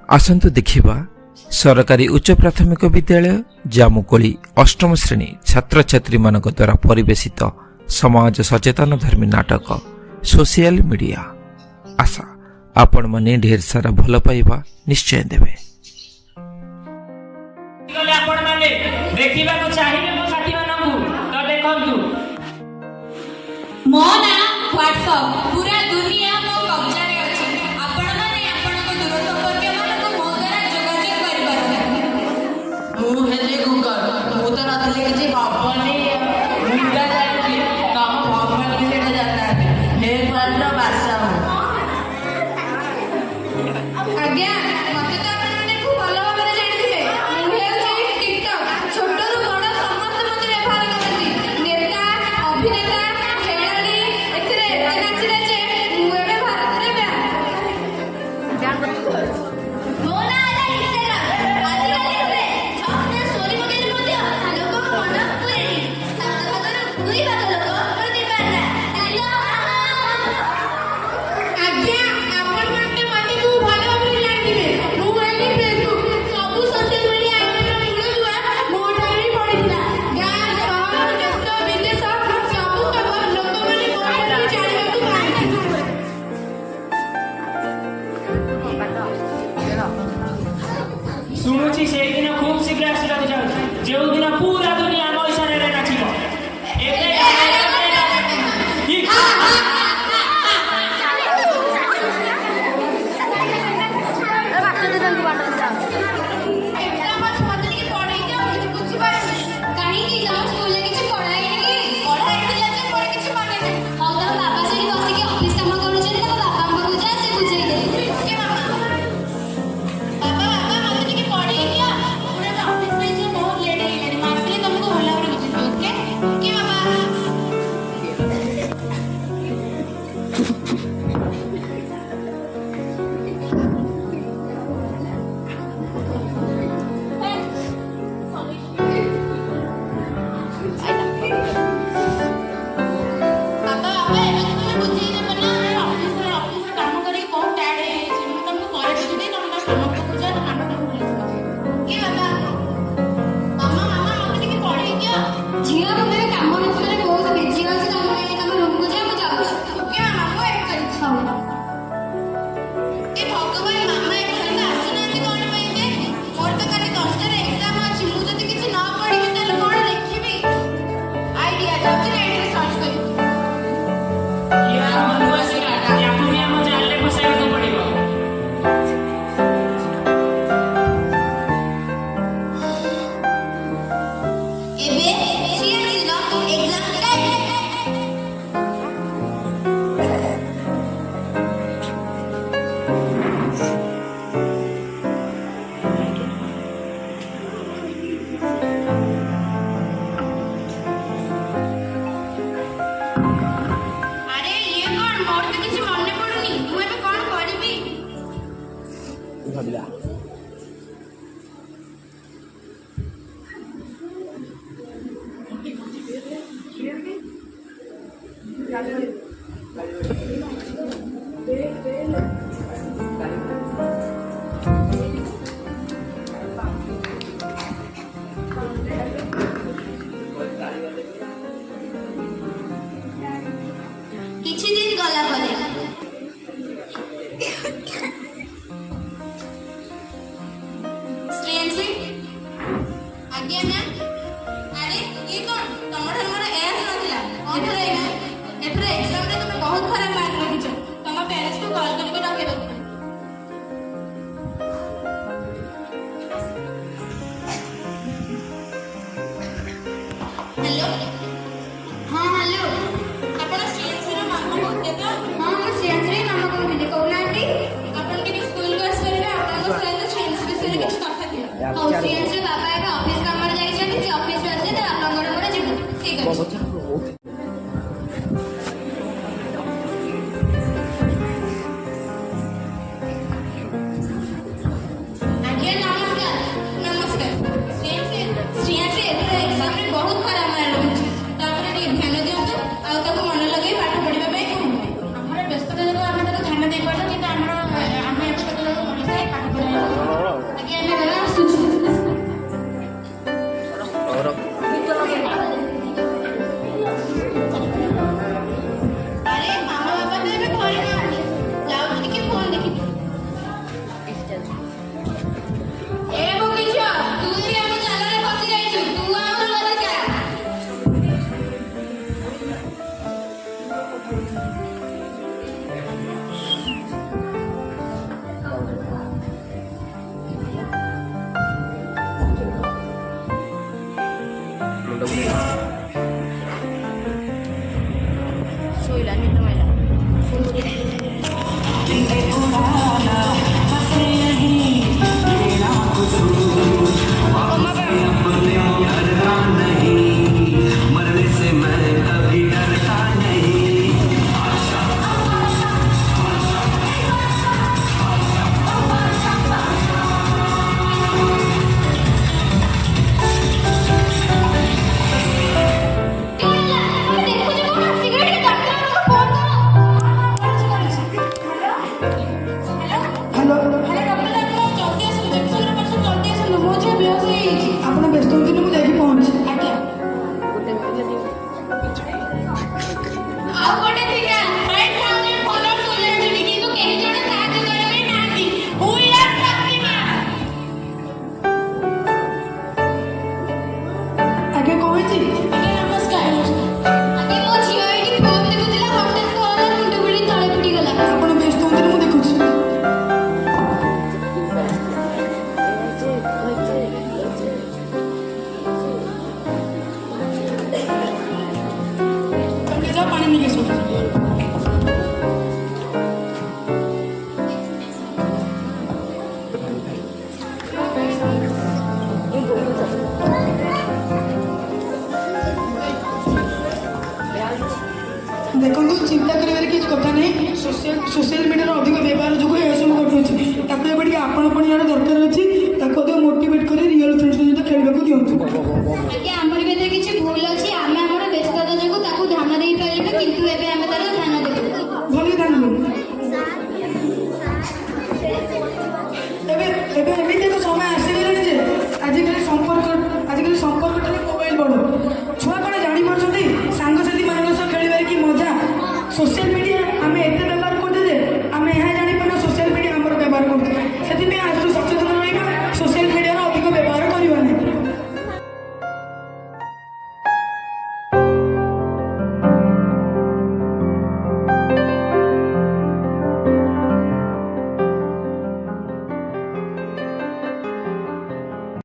आसंतु देखिबा सरकारी उच्च प्राथमिक विद्यालय जामुकोली अष्टम श्रेणी छात्र छात्री मानक द्वारा परिवेशित समाज सचेतन धर्मी नाटक सोशल मीडिया। आशा आपण माने ढेर सारा भल पाइबा निश्चय देबे। आपण माने देखिबा को चाहिए मो साथी मानकु तो देखंतु मो ना व्हाट्सएप पूरा दुनिया मो कब्जा रे अछि। आपण माने आपण को दूर संपर्क मानकु मो द्वारा जोगाजोग करि परबे। मु हेले गूगल मु तो नथले कि हबनी मुंडा जाती काम भगवान के से जाता है हे पात्र भाषा आज्ञा मते तो आपण माने खूब भलो भाबरे जानि दिबे। मु हेउछि टिकटक छोट रु बड़ समस्त मते व्यवहार करती नेता अभिनेता खेलाड़ी एथिरे नाचिले जे मु एबे भारत रे बे मो ना आला इंस्टाग्राम आजिकाली रे छकने स्टोरी मगेले मध्य लोक मन पुरेनी सात भागरु दुई भाग लोक प्रति पारना हेलो आज्ञा आपण माने मते खूब भलो भाबरे जानि दिबे। मु हेली फेसबुक सब सोशल मीडिया आइकन रो मूल दुआ मोटारी पड़िला गां शहर देश विदेश सब खबर लोक माने मोटारी जानिबाकू पाइबे। सुनुची से दिन खूब शीघ्र आसिला जाउ जेउ दिन पूरा दुनिया मो इशारे रे नाचिबो एते किछि दिन गला परे स्ट्रेंजली आज्ञा ना अरे ये कोन तमर हमर एस नथिला एथरे एग्जाम रे तुम बहुत खराब मार्क रखिछ तम पेरेंट्स को कॉल करके डके दो। हेलो हां हेलो आपण स्ट्रेंजली रो मामा होते तो हां मैं स्ट्रेंजली मामा को दिले कोनांटी आपण के स्कूल को आसरे आपण को स्ट्रेंजली विषय रे किछ कथा थिला हां स्ट्रेंजली बाबा का ऑफिस काम रे जाई छथि से ऑफिस रे आसे त आपण मोर जीव ठीक अछि। ଆପଣ ବ୍ୟସ୍ତ ହୁଅନ୍ତୁନି, ମୁଁ ଯାଇକି ପହଞ୍ଚି। ଆଉ ଗୋଟେ ଥିଲା 5,000 followers ହେଲେଣି କିନ୍ତୁ କେହି ଜଣେ ସାହାଯ୍ୟ କରିବା ପାଇଁ ନାହାନ୍ତି। We are ଶକ୍ତିମାନ। ଆଜ୍ଞା କଣ ହେଇଛି? ଆଜ୍ଞା ନମସ୍କାର। ଆଜ୍ଞା ମୋ ଝିଅ ଏଇଠି ଫୋନ୍ ଦେଖୁଥିଲା, ହଠାତ୍ କଣ ହେଲା ମୁଣ୍ଡ ବୁଲେଇ ତଳେ ପଡ଼ିଗଲା। ଆପଣ ବ୍ୟସ୍ତ ହୁଅନ୍ତୁନି, ମୁଁ ଦେଖୁଛି। ତମେ ଯାଅ ପାଣି ନେଇକି ଆସିବ। ଦେଖନ୍ତୁ ଚିନ୍ତା କରିବାର କିଛି କଥା ନାହିଁ। ସୋସିଆଲ ମିଡ଼ିଆର ଅଧିକ ବ୍ୟବହାର ଯୋଗୁଁ ଏସବୁ ଘଟୁଛି। ତାକୁ ଏବେ ଟିକେ ଆପଣାପଣିଆର ଦରକାର ଅଛି। ତାକୁ ଅଧିକ ମୋଟିଭେଟ୍ କରି ରିଅଲ୍ ଫ୍ରେଣ୍ଡସ୍ଙ୍କ ସହିତ ଖେଳିବାକୁ ଦିଅନ୍ତୁ। ଆଜ୍ଞା ଆମର